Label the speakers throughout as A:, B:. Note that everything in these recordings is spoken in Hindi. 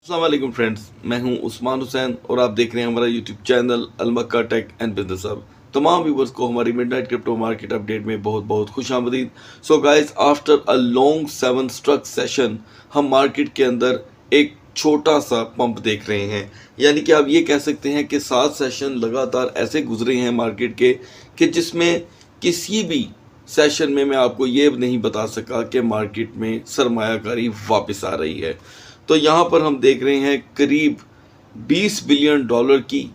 A: अस्सलाम वालेकुम फ्रेंड्स, मैं हूं उस्मान हुसैन और आप देख रहे हैं हमारा YouTube channel Almakka tech and business hub. तमाम व्यूवर्स को हमारी मिडनाइट क्रिप्टो मार्केट अपडेट में बहुत बहुत खुश आमदीद। So guys, after a long 7 struck session हम मार्केट के अंदर एक छोटा सा पंप देख रहे हैं। यानी कि आप ये कह सकते हैं कि 7 सेशन लगातार ऐसे गुजरे हैं मार्केट के कि जिसमें किसी भी सेशन में मैं आपको ये नहीं बता सका कि मार्केट में सरमायाकारी वापस आ रही है। तो यहाँ पर हम देख रहे हैं करीब 20 बिलियन डॉलर की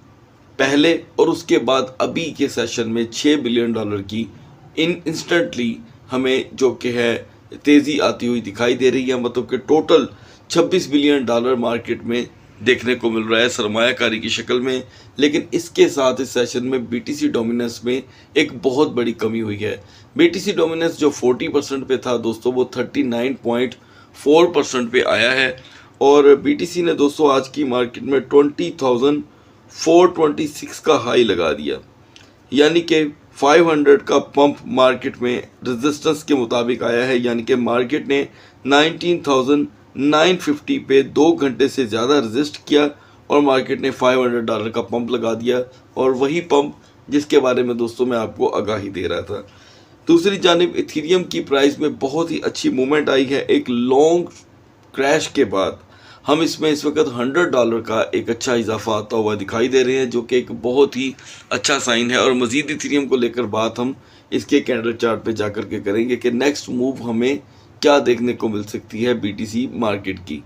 A: पहले और उसके बाद अभी के सेशन में 6 बिलियन डॉलर की इंस्टेंटली हमें जो कि है तेज़ी आती हुई दिखाई दे रही है। मतलब कि टोटल 26 बिलियन डॉलर मार्केट में देखने को मिल रहा है सरमायाकारी की शक्ल में। लेकिन इसके साथ इस सेशन में बीटीसी डोमिनेंस में एक बहुत बड़ी कमी हुई है। बीटीसी डोमिनेंस जो 40% पे था दोस्तों, वो 39.4% पे आया है। और बीटीसी ने दोस्तों आज की मार्केट में 20,426 का हाई लगा दिया। यानी कि 500 का पंप मार्केट में रेजिस्टेंस के मुताबिक आया है। यानी कि मार्केट ने 19,950 पे 2 घंटे से ज़्यादा रेजिस्ट किया और मार्केट ने $500 का पंप लगा दिया। और वही पंप जिसके बारे में दोस्तों मैं आपको आगाही दे रहा था। दूसरी जानिब इथीरियम की प्राइस में बहुत ही अच्छी मूवमेंट आई है। एक लॉन्ग क्रैश के बाद हम इसमें इस वक्त $100 का एक अच्छा इजाफा आता हुआ दिखाई दे रहे हैं, जो कि एक बहुत ही अच्छा साइन है। और मज़ीद इथेरियम को लेकर बात हम इसके कैंडल चार्ट पे जाकर के करेंगे कि नेक्स्ट मूव हमें क्या देखने को मिल सकती है बीटीसी मार्केट की।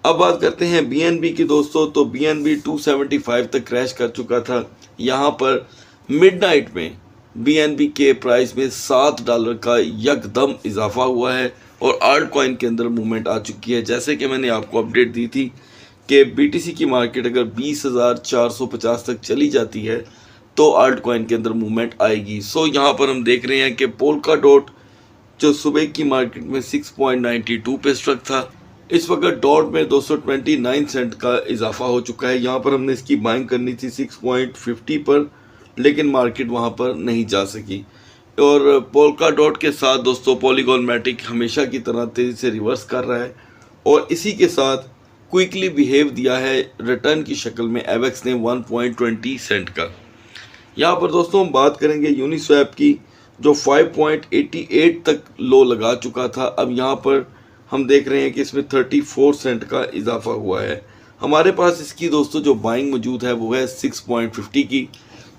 A: अब बात करते हैं बीएनबी की दोस्तों। तो बीएनबी 275 तक क्रैश कर चुका था। यहाँ पर मिडनाइट में बीएनबी के प्राइस में $7 का यकदम इजाफा हुआ है और आल्ट कॉइन के अंदर मूवमेंट आ चुकी है। जैसे कि मैंने आपको अपडेट दी थी कि बीटीसी की मार्केट अगर 20,450 तक चली जाती है तो आल्ट कॉइन के अंदर मूवमेंट आएगी। सो यहाँ पर हम देख रहे हैं कि पोल्का डॉट जो सुबह की मार्केट में 6.92 पे स्ट्रक था, इस वक्त डॉट में 229 सेंट का इजाफा हो चुका है। यहाँ पर हमने इसकी बाइंग करनी थी 6.50 पर, लेकिन मार्केट वहाँ पर नहीं जा सकी। और पोल्का डॉट के साथ दोस्तों पॉलीगॉन मैटिक हमेशा की तरह तेज़ी से रिवर्स कर रहा है और इसी के साथ क्विकली बिहेव दिया है रिटर्न की शक्ल में एवेक्स ने 1.20 सेंट का। यहाँ पर दोस्तों हम बात करेंगे यूनिस्वैप की, जो 5.88 तक लो लगा चुका था। अब यहाँ पर हम देख रहे हैं कि इसमें 34 सेंट का इजाफा हुआ है। हमारे पास इसकी दोस्तों जो बाइंग मौजूद है वो है 6.50 की।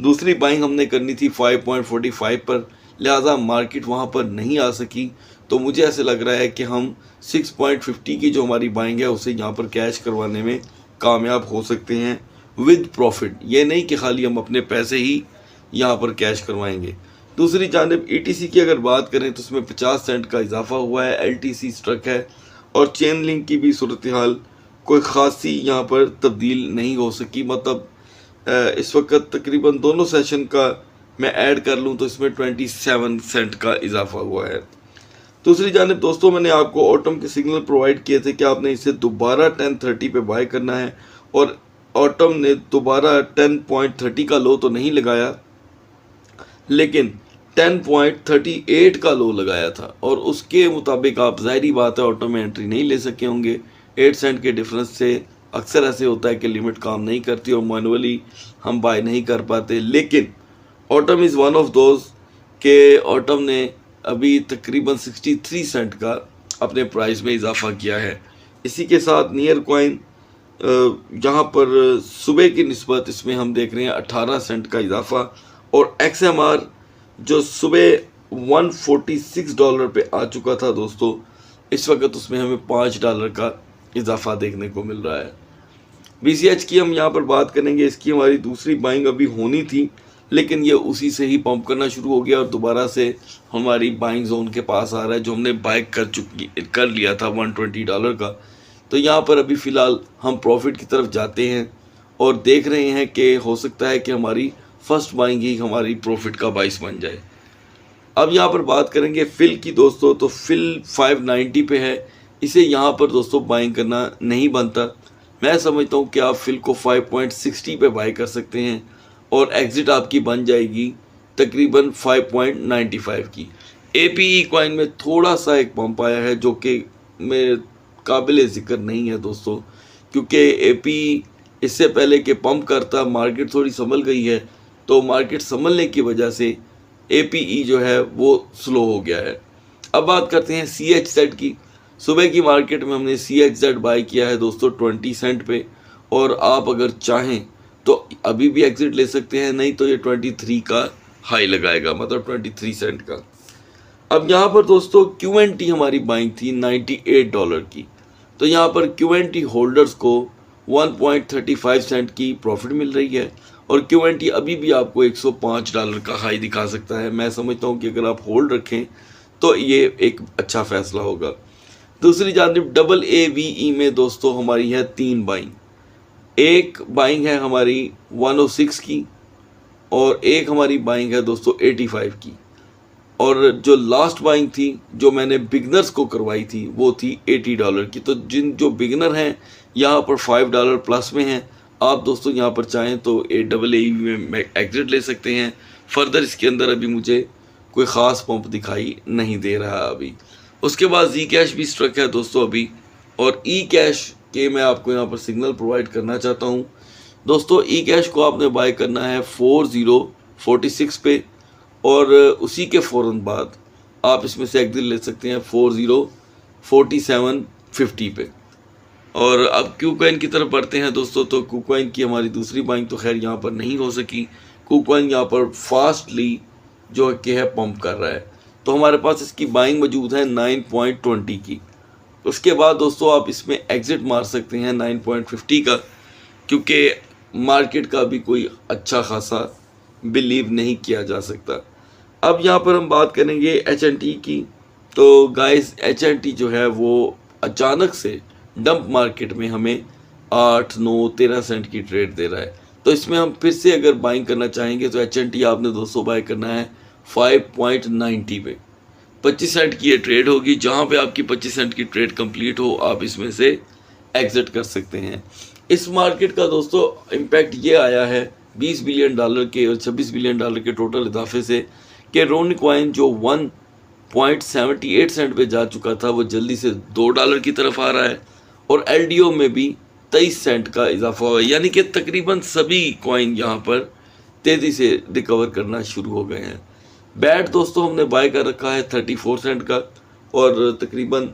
A: दूसरी बाइंग हमने करनी थी 5.45 पर, लिहाजा मार्केट वहाँ पर नहीं आ सकी। तो मुझे ऐसे लग रहा है कि हम 6.50 की जो हमारी बाइंग है उसे यहाँ पर कैश करवाने में कामयाब हो सकते हैं विद प्रॉफिट। ये नहीं कि खाली हम अपने पैसे ही यहाँ पर कैश करवाएंगे। दूसरी जानिब ईटीसी की अगर बात करें तो उसमें 50 सेंट का इजाफा हुआ है, एलटीसी स्ट्रक है और चेन लिंक की भी सूरत हाल कोई ख़ासी यहाँ पर तब्दील नहीं हो सकी। मतलब इस वक्त तकरीबन दोनों सेशन का मैं ऐड कर लूँ तो इसमें 27 सेंट का इजाफा हुआ है। दूसरी जानिब दोस्तों मैंने आपको ऑटम के सिग्नल प्रोवाइड किए थे कि आपने इसे दोबारा 1030 पे बाय करना है और ऑटम ने दोबारा 10.30 का लो तो नहीं लगाया, लेकिन 10.38 का लो लगाया था और उसके मुताबिक आप ज़ाहिरी बात है ऑटो में एंट्री नहीं ले सके होंगे। 8 सेंट के डिफरेंस से अक्सर ऐसे होता है कि लिमिट काम नहीं करती और मैनुअली हम बाय नहीं कर पाते। लेकिन autumn is one of those के ऑटम ने अभी तकरीबन 63 सेंट का अपने प्राइस में इजाफा किया है। इसी के साथ नियर कॉइन यहाँ पर सुबह की निस्बत इसमें हम देख रहे हैं 18 सेंट का इजाफा और एक्सएमआर जो सुबह $146 पे आ चुका था दोस्तों, इस वक्त उसमें हमें $5 का इजाफा देखने को मिल रहा है। बीसीएच की हम यहाँ पर बात करेंगे। इसकी हमारी दूसरी बाइंग अभी होनी थी, लेकिन ये उसी से ही पंप करना शुरू हो गया और दोबारा से हमारी बाइंग जोन के पास आ रहा है, जो हमने बाय कर लिया था $120 का। तो यहाँ पर अभी फ़िलहाल हम प्रॉफिट की तरफ जाते हैं और देख रहे हैं कि हो सकता है कि हमारी फर्स्ट बाइंग ही हमारी प्रॉफिट का बाइस बन जाए। अब यहाँ पर बात करेंगे फिल की दोस्तों। तो फिल 590 पे है, इसे यहाँ पर दोस्तों बाइंग करना नहीं बनता। मैं समझता हूँ कि आप फिल को 5.60 पे बाय कर सकते हैं और एग्ज़िट आपकी बन जाएगी तकरीबन 5.95 की। एपीई कॉइन में थोड़ा सा एक पंप आया है जो कि मेरे काबिल ज़िक्र नहीं है दोस्तों, क्योंकि एपी इससे पहले कि पंप करता, मार्केट थोड़ी संभल गई है, तो मार्केट संभलने की वजह से एपीई जो है वो स्लो हो गया है। अब बात करते हैं CHZ की। सुबह की मार्केट में हमने CHZ बाय किया है दोस्तों 20 सेंट पे, और आप अगर चाहें तो अभी भी एग्जिट ले सकते हैं, नहीं तो ये 23 का हाई लगाएगा, मतलब 23 सेंट का। अब यहाँ पर दोस्तों QNT हमारी बाइंग थी $98 की, तो यहाँ पर QNT होल्डर्स को 1.35 सेंट की प्रॉफिट मिल रही है, और QNT अभी भी आपको $105 का हाई दिखा सकता है। मैं समझता हूँ कि अगर आप होल्ड रखें तो ये एक अच्छा फैसला होगा। दूसरी जानिब AAVE में दोस्तों हमारी है 3 बाइंग। एक बाइंग है हमारी 106 की, और एक हमारी बाइंग है दोस्तों 85 की, और जो लास्ट बाइंग थी जो मैंने बिगनर्स को करवाई थी वो थी $80 की। तो जो बिगनर हैं यहाँ पर $5 प्लस में हैं, आप दोस्तों यहाँ पर चाहें तो AAVE में एग्जिट ले सकते हैं। फर्दर इसके अंदर अभी मुझे कोई ख़ास पंप दिखाई नहीं दे रहा अभी। उसके बाद Zcash भी स्ट्रक है दोस्तों अभी, और eCash के मैं आपको यहाँ पर सिग्नल प्रोवाइड करना चाहता हूँ दोस्तों। eCash को आपने बाय करना है 4046 पे, और उसी के फ़ौरन बाद आप इसमें से एग्जिट ले सकते हैं 404750 पे। और अब KuCoin की तरफ बढ़ते हैं दोस्तों। तो KuCoin की हमारी दूसरी बाइंग तो खैर यहाँ पर नहीं हो सकी। KuCoin यहाँ पर फास्टली जो कि है पंप कर रहा है, तो हमारे पास इसकी बाइंग मौजूद है 9.20 की। उसके बाद दोस्तों आप इसमें एग्ज़िट मार सकते हैं 9.50 का, क्योंकि मार्केट का भी कोई अच्छा खासा बिलीव नहीं किया जा सकता। अब यहाँ पर हम बात करेंगे HNT की। तो गाइस HNT जो है वो अचानक से डंप मार्केट में हमें 8, 9, 13 सेंट की ट्रेड दे रहा है। तो इसमें हम फिर से अगर बाइंग करना चाहेंगे तो HNT आपने दोस्तों बाय करना है 5.90 पे। 25 सेंट की ये ट्रेड होगी। जहाँ पे आपकी 25 सेंट की ट्रेड कंप्लीट हो आप इसमें से एग्जिट कर सकते हैं। इस मार्केट का दोस्तों इम्पैक्ट ये आया है $20 बिलियन के और $26 बिलियन के टोटल इजाफे से, कि रोनी कॉइन जो 1.78 सेंट पे जा चुका था वो जल्दी से $2 की तरफ आ रहा है, और LDO में भी 23 सेंट का इजाफा हुआ है, यानी कि तकरीबन सभी कॉइन यहाँ पर तेज़ी से रिकवर करना शुरू हो गए हैं। बैट दोस्तों हमने बाय कर रखा है 34 सेंट का, और तकरीबन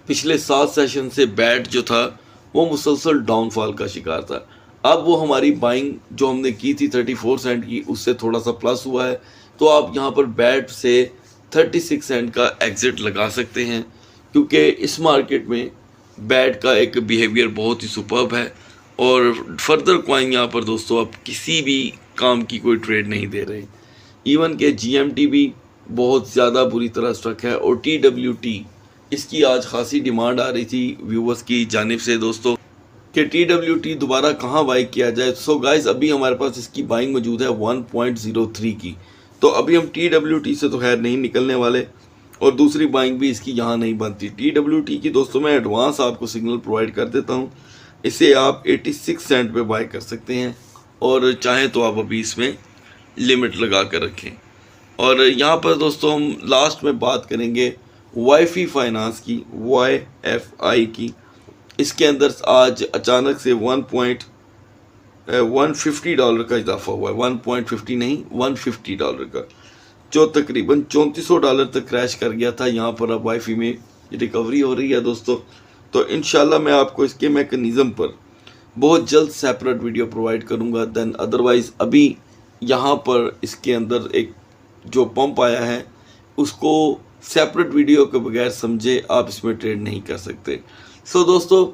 A: पिछले 7 सेशन से बैट जो था वो मुसलसल डाउनफॉल का शिकार था। अब वो हमारी बाइंग जो हमने की थी 34 सेंट की उससे थोड़ा सा प्लस हुआ है, तो आप यहाँ पर बैट से 36 सेंट का एग्जिट लगा सकते हैं, क्योंकि इस मार्केट में बैट का एक बिहेवियर बहुत ही सुपर्ब है, और फर्दर कॉइन यहाँ पर दोस्तों अब किसी भी काम की कोई ट्रेड नहीं दे रहे। इवन के GMT भी बहुत ज़्यादा बुरी तरह स्ट्रक है, और TWT इसकी आज खासी डिमांड आ रही थी व्यूवर्स की जानिब से दोस्तों कि TWT दोबारा कहाँ बाई किया जाए। सो गाइस अभी हमारे पास इसकी बाइंग मौजूद है 1.03 की, तो अभी हम TWT से तो खैर नहीं निकलने वाले, और दूसरी बाइंग भी इसकी यहाँ नहीं बनती। TWT की दोस्तों मैं एडवांस आपको सिग्नल प्रोवाइड कर देता हूँ। इसे आप 86 सेंट पे बाय कर सकते हैं, और चाहें तो आप अभी इसमें लिमिट लगा कर रखें। और यहाँ पर दोस्तों हम लास्ट में बात करेंगे YFI फाइनेंस की, YFI की। इसके अंदर आज अचानक से $150 का इजाफा हुआ है, 1.50 नहीं $150 का, जो तकरीबन $3400 तक क्रैश कर गया था। यहाँ पर अब YFI में रिकवरी हो रही है दोस्तों। तो इंशाल्लाह मैं आपको इसके मैकेनिज़्म पर बहुत जल्द सेपरेट वीडियो प्रोवाइड करूँगा। देन अदरवाइज़ अभी यहाँ पर इसके अंदर एक जो पंप आया है उसको सेपरेट वीडियो के बगैर समझे आप इसमें ट्रेड नहीं कर सकते। सो दोस्तों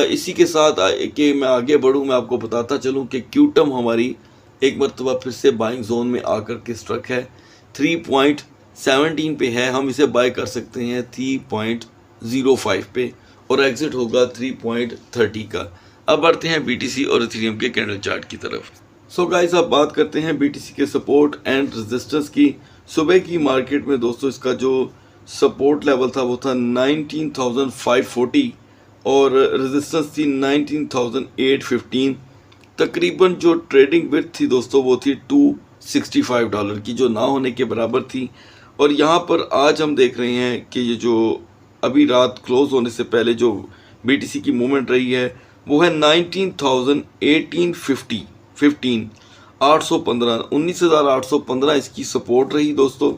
A: इसी के साथ कि मैं आगे बढ़ूँ मैं आपको बताता चलूँ कि क्यूटम हमारी एक मरतबा फिर से बाइंग जोन में आकर के स्ट्रक है, 3.17 पे है। हम इसे बाय कर सकते हैं 3.05 पे, और एग्जिट होगा 3.30 का। अब बढ़ते हैं BTC और इथेरियम के कैंडल चार्ट की तरफ। सो गाइस अब बात करते हैं BTC के सपोर्ट एंड रेजिस्टेंस की। सुबह की मार्केट में दोस्तों इसका जो सपोर्ट लेवल था वो था 19,540 और रेजिस्टेंस थी 19,815। तकरीबन जो ट्रेडिंग विड्थ थी दोस्तों वो थी $265 की, जो ना होने के बराबर थी। और यहाँ पर आज हम देख रहे हैं कि ये जो अभी रात क्लोज होने से पहले जो बीटीसी की मूवमेंट रही है वो है 19,815 19,815 इसकी सपोर्ट रही दोस्तों,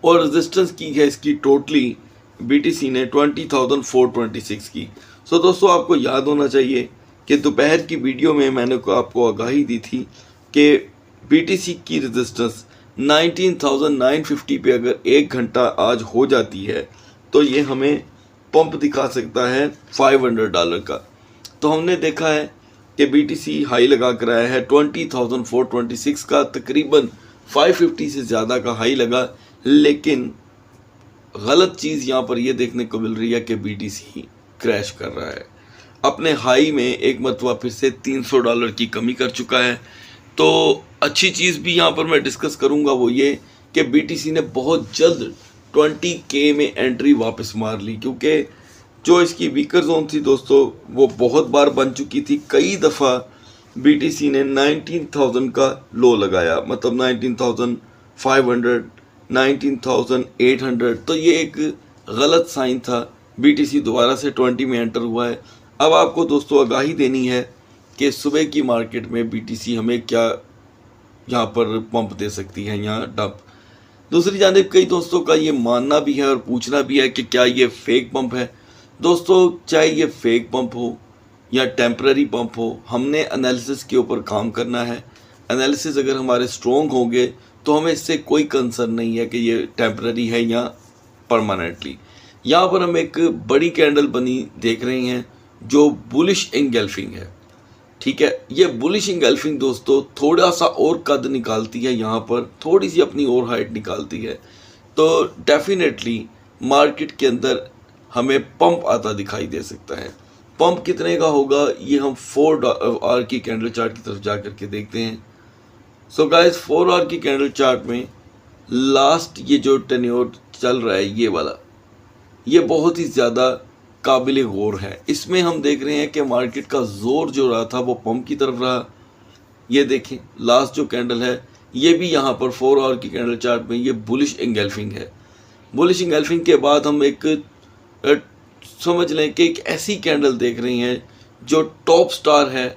A: और रेजिस्टेंस की है इसकी टोटली बीटीसी ने 20,426 की। सो दोस्तों आपको याद होना चाहिए कि दोपहर की वीडियो में मैंने आपको आगाही दी थी कि बीटीसी की रेजिस्टेंस 19,950 पे अगर 1 घंटा आज हो जाती है तो ये हमें पंप दिखा सकता है $500 का। तो हमने देखा है कि बीटीसी हाई लगा कर आया है 20,426 का, तकरीबन 550 से ज़्यादा का हाई लगा, लेकिन गलत चीज़ यहाँ पर यह देखने को मिल रही है कि बीटीसी क्रैश कर रहा है। अपने हाई में एक मरतबा फिर से $300 की कमी कर चुका है। तो अच्छी चीज़ भी यहाँ पर मैं डिस्कस करूँगा वो ये कि बीटीसी ने बहुत जल्द 20K में एंट्री वापस मार ली, क्योंकि जो इसकी वीकर जोन थी दोस्तों वो बहुत बार बन चुकी थी। कई दफ़ा बीटीसी ने 19,000 का लो लगाया, मतलब 19,500 19,800, तो ये एक गलत साइन था। बीटीसी दोबारा से 20 में एंटर हुआ है। अब आपको दोस्तों आगाही देनी है कि सुबह की मार्केट में बीटीसी हमें क्या यहाँ पर पंप दे सकती है या डंप। दूसरी जानिब कई दोस्तों का ये मानना भी है और पूछना भी है कि क्या ये फेक पंप है। दोस्तों चाहे ये फेक पंप हो या टेम्पररी पंप हो, हमने एनालिसिस के ऊपर काम करना है। एनालिसिस अगर हमारे स्ट्रॉन्ग होंगे तो हमें इससे कोई कंसर्न नहीं है कि ये टेम्पररी है या परमानेंटली। यहाँ पर हम एक बड़ी कैंडल बनी देख रहे हैं जो बुलिश एंगल्फिंग है, ठीक है। ये बुलिश एंगल्फिंग दोस्तों थोड़ा सा और कद निकालती है, यहाँ पर थोड़ी सी अपनी और हाइट निकालती है, तो डेफिनेटली मार्केट के अंदर हमें पंप आता दिखाई दे सकता है। पंप कितने का होगा ये हम 4 आवर की कैंडल चार्ट की तरफ जा करके देखते हैं। सो गाइस 4 आवर की कैंडल चार्ट में लास्ट ये जो टेन्योर चल रहा है ये वाला, ये बहुत ही ज़्यादा काबिल गौर है। इसमें हम देख रहे हैं कि मार्केट का जोर जो रहा था वो पंप की तरफ रहा। ये देखें लास्ट जो कैंडल है ये भी यहाँ पर 4 आवर की कैंडल चार्ट में ये बुलिश एंगल्फिंग है। बुलिश एंगल्फिंग के बाद हम एक समझ लें कि एक ऐसी कैंडल देख रहे हैं जो टॉप स्टार है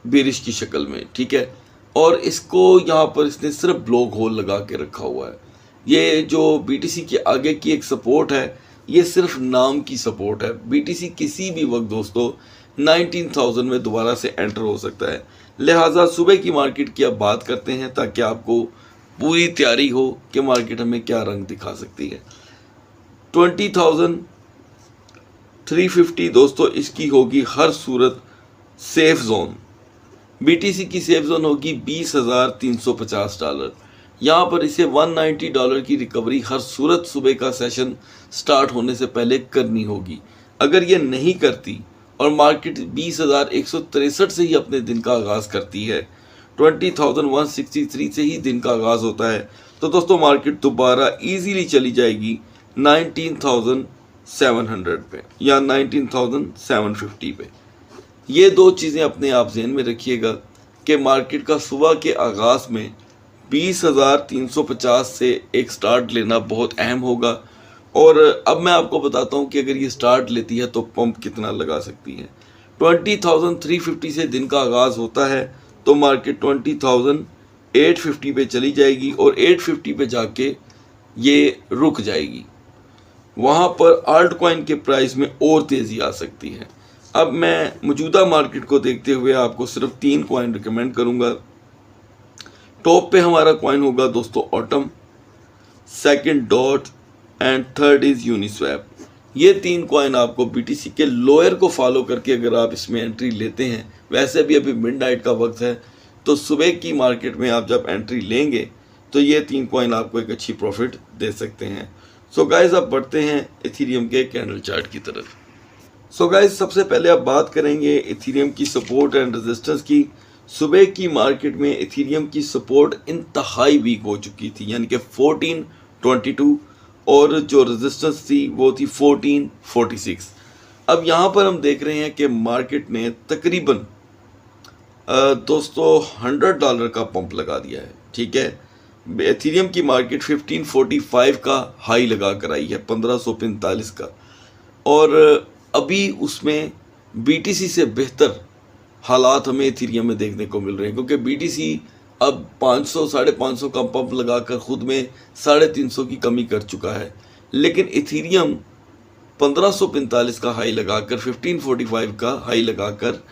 A: बेरिश की शक्ल में, ठीक है। और इसको यहाँ पर इसने सिर्फ ब्लॉक होल लगा के रखा हुआ है। ये जो बीटीसी के आगे की एक सपोर्ट है ये सिर्फ नाम की सपोर्ट है। बीटीसी किसी भी वक्त दोस्तों 19,000 में दोबारा से एंटर हो सकता है। लिहाजा सुबह की मार्केट की अब बात करते हैं ताकि आपको पूरी तैयारी हो कि मार्केट हमें क्या रंग दिखा सकती है। 20,350 दोस्तों इसकी होगी हर सूरत सेफ जोन। बीटीसी की सेफ जोन होगी $20,350। यहाँ पर इसे $190 की रिकवरी हर सूरत सुबह का सेशन स्टार्ट होने से पहले करनी होगी। अगर ये नहीं करती और मार्केट 20,163 से ही अपने दिन का आगाज़ करती है, 20,163 से ही दिन का आगाज़ होता है, तो दोस्तों मार्केट दोबारा इजीली चली जाएगी 19,700 पे या 19,750 पे। ये दो चीज़ें अपने आप ज़हन में रखिएगा कि मार्केट का सुबह के आगाज़ में 20,350 से एक स्टार्ट लेना बहुत अहम होगा। और अब मैं आपको बताता हूँ कि अगर ये स्टार्ट लेती है तो पंप कितना लगा सकती है। 20,350 से दिन का आगाज़ होता है तो मार्केट 20,850 पे चली जाएगी और 850 पे जाके ये रुक जाएगी। वहाँ पर आल्ट कॉइन के प्राइस में और तेज़ी आ सकती है। अब मैं मौजूदा मार्केट को देखते हुए आपको सिर्फ 3 कॉइन रिकमेंड करूँगा। टॉप पे हमारा कॉइन होगा दोस्तों autumn, second dot and third is Uniswap. ये 3 कॉइन आपको बीटीसी के लोअर को फॉलो करके अगर आप इसमें एंट्री लेते हैं, वैसे भी अभी मिडनाइट का वक्त है, तो सुबह की मार्केट में आप जब एंट्री लेंगे तो ये 3 कॉइन आपको एक अच्छी प्रॉफिट दे सकते हैं। सो गाइस अब बढ़ते हैं इथेरियम के कैंडल चार्ट की तरफ। सो गाइस सबसे पहले अब बात करेंगे इथेरियम की सपोर्ट एंड रेजिस्टेंस की। सुबह की मार्केट में इथेरियम की सपोर्ट इंतहाई वीक हो चुकी थी, यानी कि 1422, और जो रेजिस्टेंस थी वो थी 1446। अब यहाँ पर हम देख रहे हैं कि मार्केट ने तकरीबन दोस्तों $100 का पंप लगा दिया है, ठीक है। इथेरियम की मार्केट 1545 का हाई लगा कर आई है, 1545 का। और अभी उसमें BTC से बेहतर हालात हमें इथीरियम में देखने को मिल रहे हैं, क्योंकि BTC अब 500 550 का पंप लगाकर खुद में 350 की कमी कर चुका है, लेकिन इथीरियम 1545 का हाई लगाकर 1545 का हाई लगाकर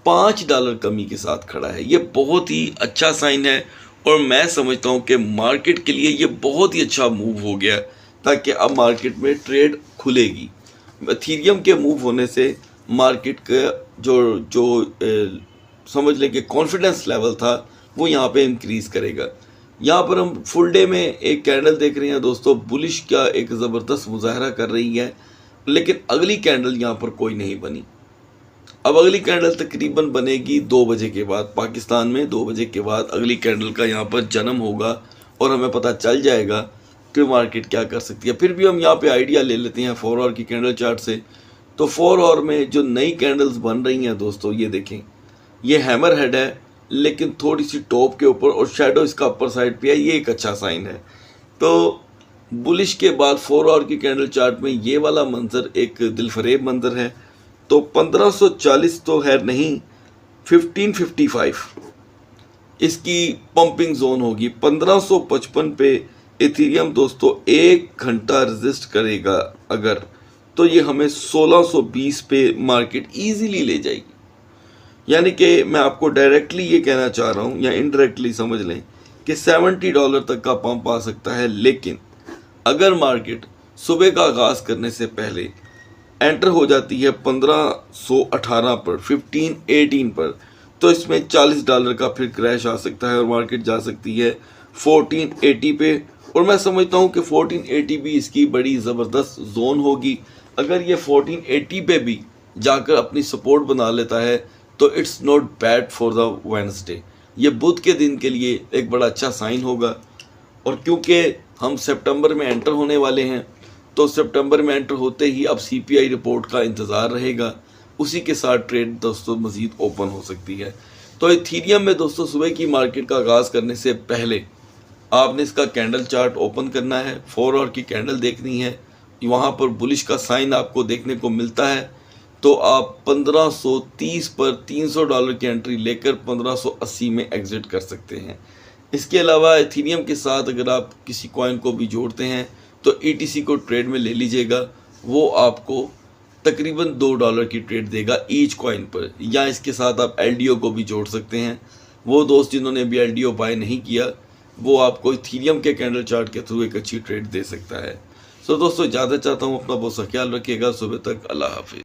A: $5 कमी के साथ खड़ा है। ये बहुत ही अच्छा साइन है और मैं समझता हूँ कि मार्केट के लिए ये बहुत ही अच्छा मूव हो गया, ताकि अब मार्केट में ट्रेड खुलेगी। इथीरियम के मूव होने से मार्केट का समझ लें कि कॉन्फिडेंस लेवल था वो यहाँ पे इंक्रीज़ करेगा। यहाँ पर हम फुल डे में एक कैंडल देख रहे हैं दोस्तों, बुलिश का एक ज़बरदस्त मुजाहरा कर रही है, लेकिन अगली कैंडल यहाँ पर कोई नहीं बनी। अब अगली कैंडल तकरीबन बनेगी 2 बजे के बाद, पाकिस्तान में 2 बजे के बाद अगली कैंडल का यहाँ पर जन्म होगा और हमें पता चल जाएगा कि मार्केट क्या कर सकती है। फिर भी हम यहाँ पे आइडिया ले लेते हैं 4 आवर की कैंडल चार्ट से। तो 4 आवर में जो नई कैंडल्स बन रही हैं दोस्तों, ये देखें, ये हैमर हेड है लेकिन थोड़ी सी टॉप के ऊपर और शेडो इसका अपर साइड पे है, ये एक अच्छा साइन है। तो बुलिश के बाद 4 आवर की कैंडल चार्ट में ये वाला मंजर एक दिलफरेब मंजर है। तो 1540 तो है नहीं, 1555 इसकी पंपिंग जोन होगी। 1555 पे इथीरियम दोस्तों 1 घंटा रेजिस्ट करेगा अगर, तो ये हमें 1620 पे मार्केट इजीली ले जाएगी। यानी कि मैं आपको डायरेक्टली ये कहना चाह रहा हूँ या इनडायरेक्टली समझ लें कि $70 तक का पंप आ सकता है, लेकिन अगर मार्केट सुबह का आगाज़ करने से पहले एंटर हो जाती है 1518 पर, 1518 पर, तो इसमें $40 का फिर क्रैश आ सकता है और मार्केट जा सकती है 1480 पे। और मैं समझता हूँ कि 1480 भी इसकी बड़ी ज़बरदस्त जोन होगी। अगर ये 1480 पे भी जाकर अपनी सपोर्ट बना लेता है तो it's not bad for the Wednesday. ये बुध के दिन के लिए एक बड़ा अच्छा साइन होगा। और क्योंकि हम सितंबर में एंटर होने वाले हैं, तो सितंबर में एंटर होते ही अब CPI रिपोर्ट का इंतज़ार रहेगा, उसी के साथ ट्रेड दोस्तों मज़ीद ओपन हो सकती है। तो इथीरियम में दोस्तों सुबह की मार्केट का आगाज़ करने से पहले आपने इसका कैंडल चार्ट ओपन करना है, 4 आवर की कैंडल देखनी है, वहाँ पर बुलिश का साइन आपको देखने को मिलता है, तो आप 1530 पर $300 की एंट्री लेकर 1580 में एग्ज़िट कर सकते हैं। इसके अलावा इथीरियम के साथ अगर आप किसी कॉइन को भी जोड़ते हैं तो ETC को ट्रेड में ले लीजिएगा, वो आपको तकरीबन $2 की ट्रेड देगा ईच कॉइन पर। या इसके साथ आप LDO को भी जोड़ सकते हैं। वो दोस्त जिन्होंने अभी LDO बाय नहीं किया, वो आपको इथीरियम के कैंडल चार्ट के थ्रू एक अच्छी ट्रेड दे सकता है। सो दोस्तों इजाज़त चाहता हूँ, अपना बहुत सा ख्याल रखिएगा। सुबह तक अल्लाह हाफिज़।